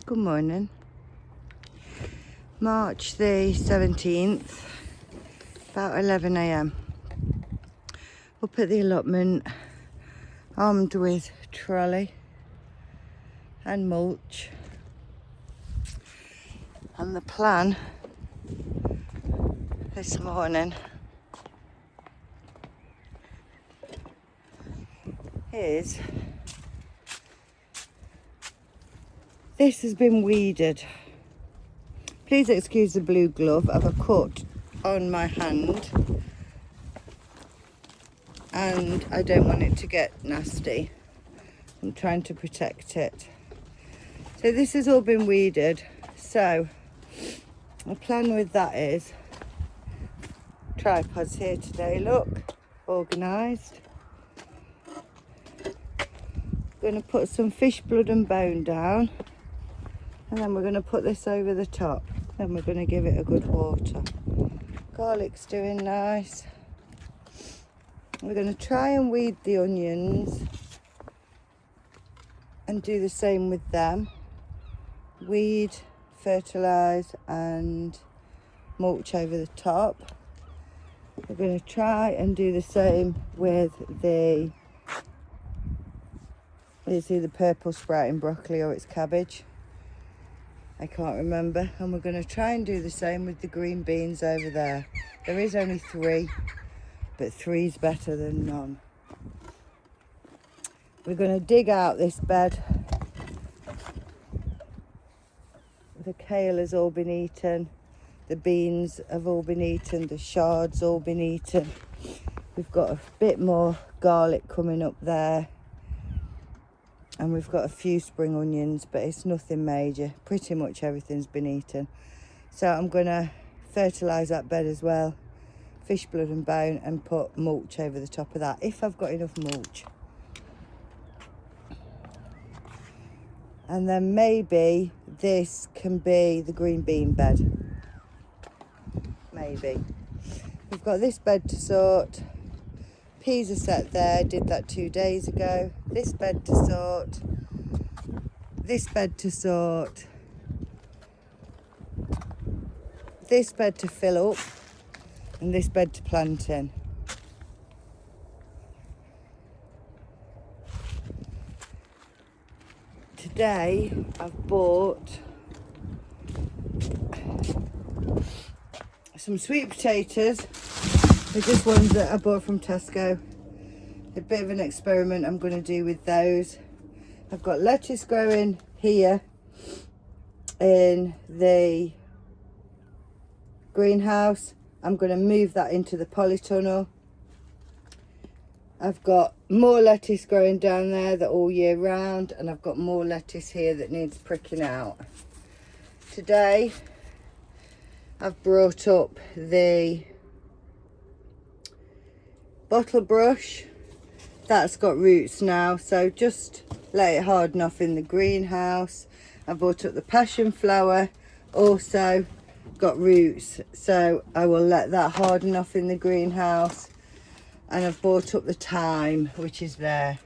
Good morning. March the 17th, about 11 a.m. Up at the allotment, armed with trolley and mulch. And the plan this morning is this has been weeded. Please excuse the blue glove. I have a cut on my hand and I don't want it to get nasty. I'm trying to protect it. So this has all been weeded. So the plan with that is tripods here today, look, organised. Going to put some fish blood and bone down, and then we're going to put this over the top. Then we're going to give it a good water. Garlic's doing nice. We're going to try and weed the onions and do the same with them. Weed, fertilise and mulch over the top. We're going to try and do the same with the, is it the purple sprouting broccoli or it's cabbage? I can't remember. And we're going to try and do the same with the green beans over there. There is only 3, but 3's better than none. We're going to dig out this bed. The kale has all been eaten. The beans have all been eaten. The shards all been eaten. We've got a bit more garlic coming up there. And we've got a few spring onions, but it's nothing major. Pretty much everything's been eaten. So I'm going to fertilise that bed as well. Fish blood and bone, and put mulch over the top of that, if I've got enough mulch. And then maybe this can be the green bean bed. Maybe. We've got this bed to sort. Peas are set there, did that 2 days ago. This bed to sort. This bed to sort. This bed to fill up. And this bed to plant in. Today I've bought some sweet potatoes. They're just ones that I bought from Tesco. A bit of an experiment I'm going to do with those. I've got lettuce growing here in the greenhouse. I'm going to move that into the polytunnel. I've got more lettuce growing down there that all year round, and I've got more lettuce here that needs pricking out. Today I've brought up the bottle brush. That's got roots now, so just let it harden off in the greenhouse. I brought up the passion flower, also got roots, so I will let that harden off in the greenhouse. And I've brought up the thyme, which is there,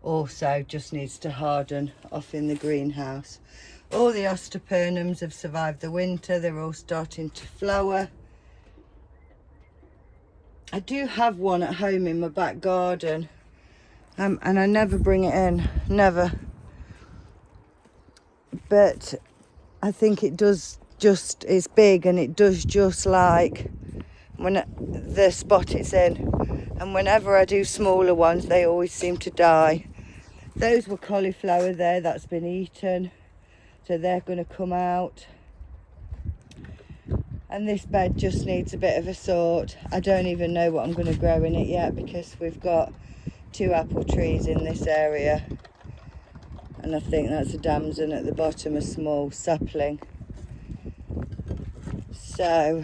also just needs to harden off in the greenhouse. All the osteopernums have survived the winter. They're all starting to flower. I do have one at home in my back garden, and I never bring it in, never. But I think it does just, it's big and it does just like when the spot it's in. And whenever I do smaller ones, they always seem to die. Those were cauliflower there, that's been eaten. So they're going to come out. And this bed just needs a bit of a sort. I don't even know what I'm going to grow in it yet, because we've got 2 apple trees in this area. And I think that's a damson at the bottom, a small sapling. So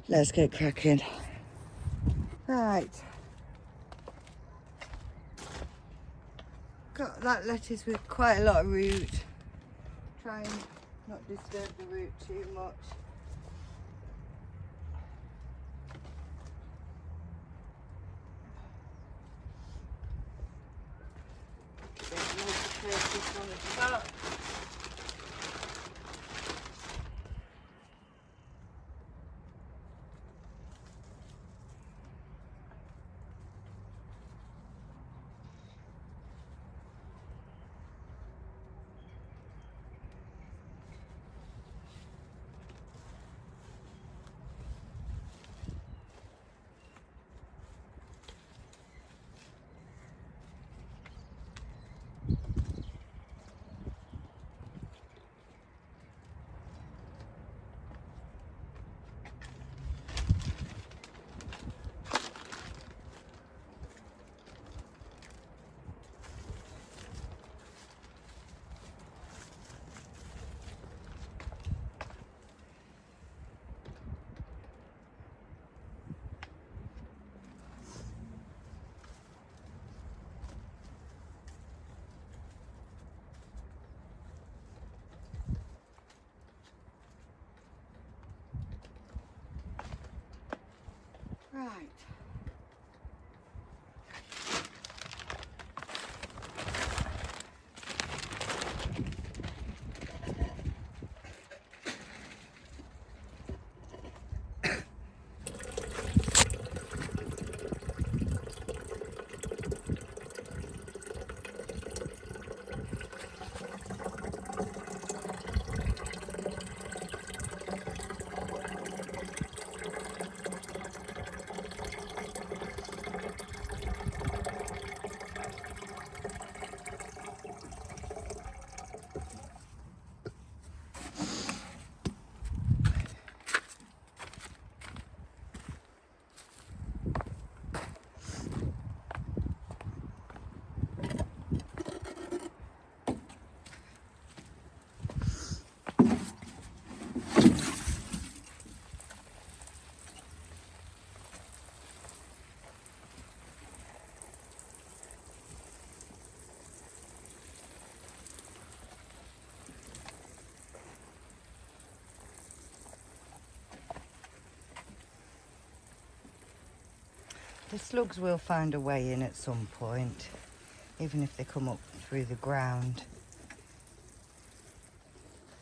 let's get cracking. Right. Got that lettuce with quite a lot of root. Try and not disturb the root too much. Get more potatoes on the Right. The slugs will find a way in at some point, even if they come up through the ground.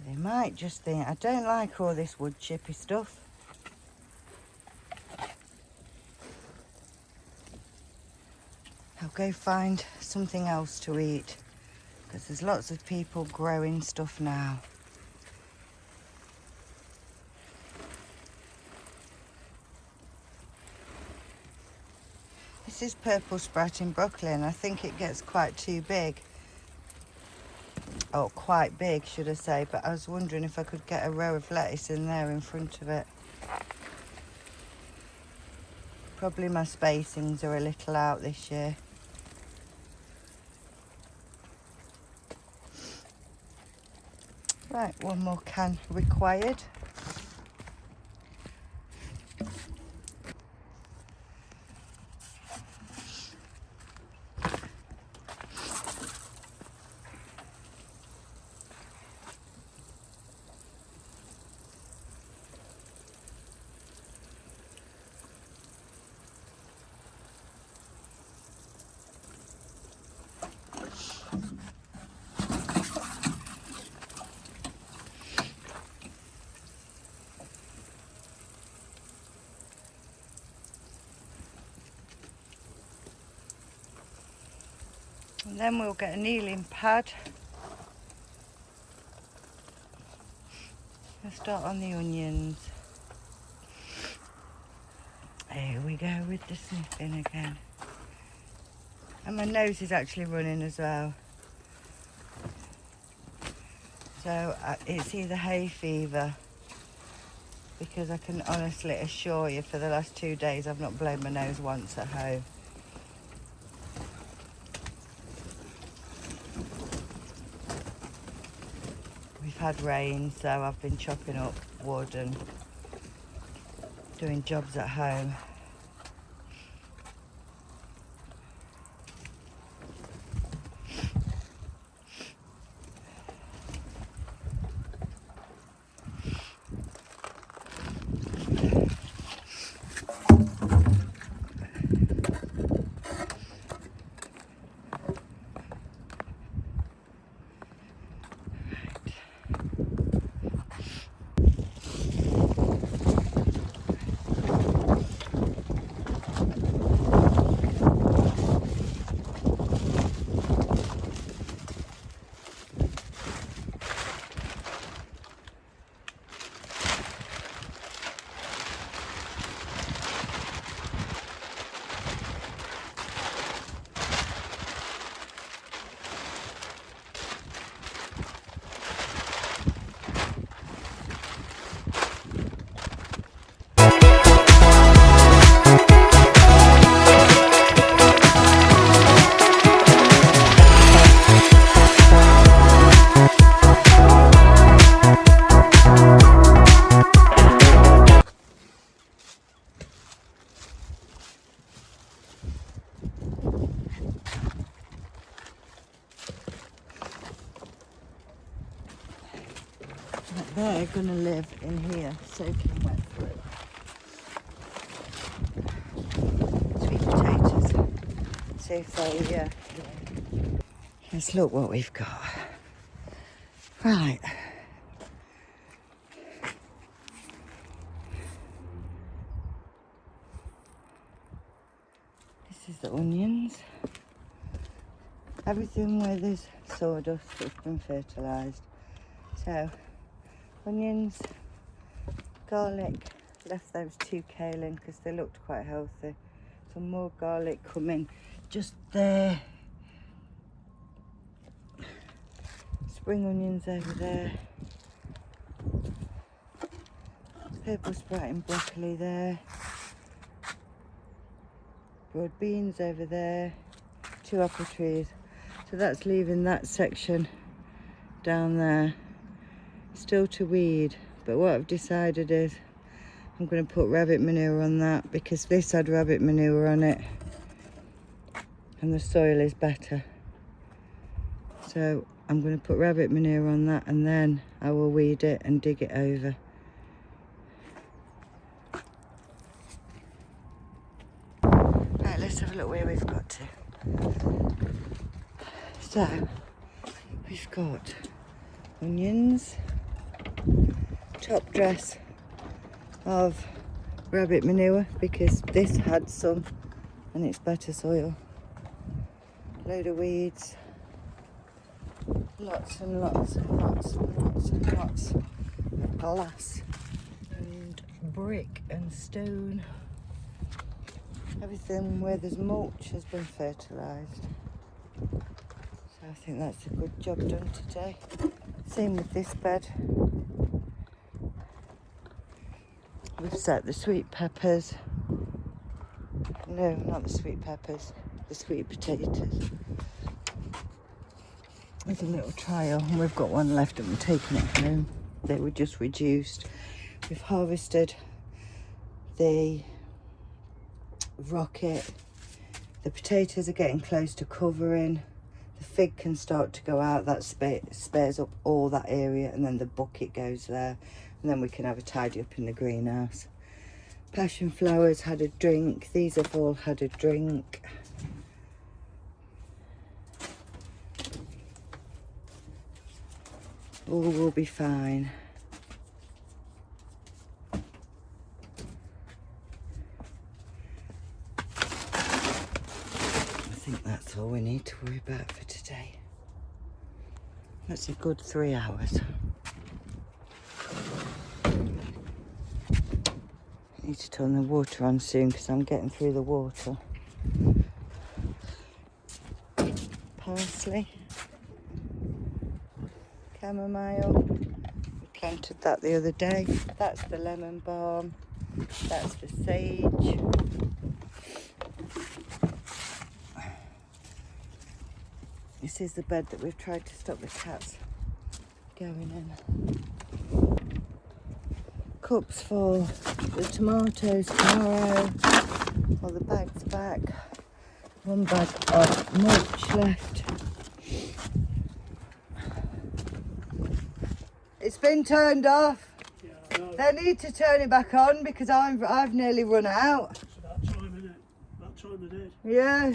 They might just think, I don't like all this wood chippy stuff. I'll go find something else to eat, because there's lots of people growing stuff now. This is purple sprouting broccoli, and I think it gets quite too big. Oh, quite big, should I say, but I was wondering if I could get a row of lettuce in there in front of it. Probably my spacings are a little out this year. Right, one more can required. And then we'll get a kneeling pad. I'll start on the onions. Here we go with the sniffing again. And my nose is actually running as well. So it's either hay fever, because I can honestly assure you for the last 2 days I've not blown my nose once at home. We've had rain, so I've been chopping up wood and doing jobs at home. But they're going to live in here, soaking wet through. Sweet potatoes. See if they, let's look what we've got. Right. This is the onions. Everything where there's sawdust has been fertilised. So, onions, garlic, left those 2 kale in because they looked quite healthy. Some more garlic coming just there. Spring onions over there. Purple sprouting broccoli there. Broad beans over there. 2 apple trees. So that's leaving that section down there. Still to weed, but what I've decided is I'm going to put rabbit manure on that because this had rabbit manure on it and the soil is better. So I'm going to put rabbit manure on that and then I will weed it and dig it over. Right, let's have a look where we've got to. So we've got onions, top dress of rabbit manure because this had some and it's better soil. Load of weeds, lots and lots and lots and lots and lots of glass and brick and stone. Everything where there's mulch has been fertilised. So I think that's a good job done today. Same with this bed. We've set the sweet peppers. No, not the sweet peppers. The sweet potatoes. There's a little trial and we've got one left and we're taking it home. They were just reduced. We've harvested the rocket. The potatoes are getting close to covering. The fig can start to go out. That spares up all that area and then the bucket goes there. And then we can have a tidy up in the greenhouse. Passion flowers had a drink. These have all had a drink. All will be fine. I think that's all we need to worry about for today. That's a good 3 hours. I need to turn the water on soon because I'm getting through the water. Parsley. Chamomile. We planted that the other day. That's the lemon balm. That's the sage. This is the bed that we've tried to stop the cats going in. Cups for the tomatoes tomorrow. All the bags back. 1 bag of mulch left. It's been turned off. Yeah, they need to turn it back on because I've nearly run out. It's about time, isn't it? About time they did. Yeah.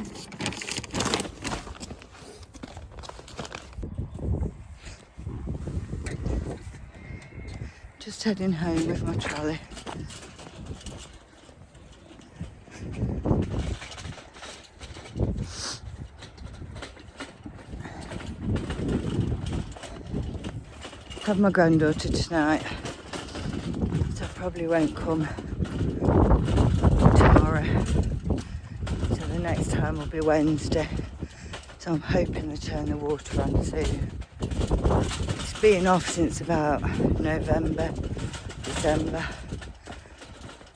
Just heading home with my trolley. I have my granddaughter tonight, so I probably won't come tomorrow. So the next time will be Wednesday. So I'm hoping to turn the water on soon. It's been off since about November, December.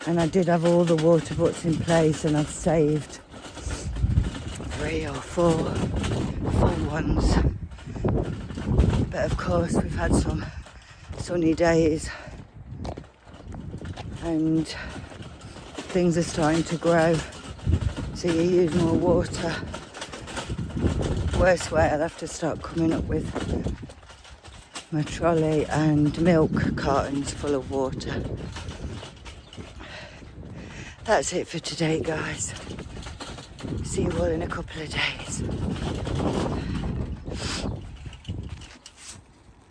And I did have all the water butts in place and I've saved 3 or 4 full ones. But of course we've had some sunny days and things are starting to grow, so you use more water. Worst way, I'll have to start coming up with my trolley and milk cartons full of water. That's it for today, guys. See you all in a couple of days.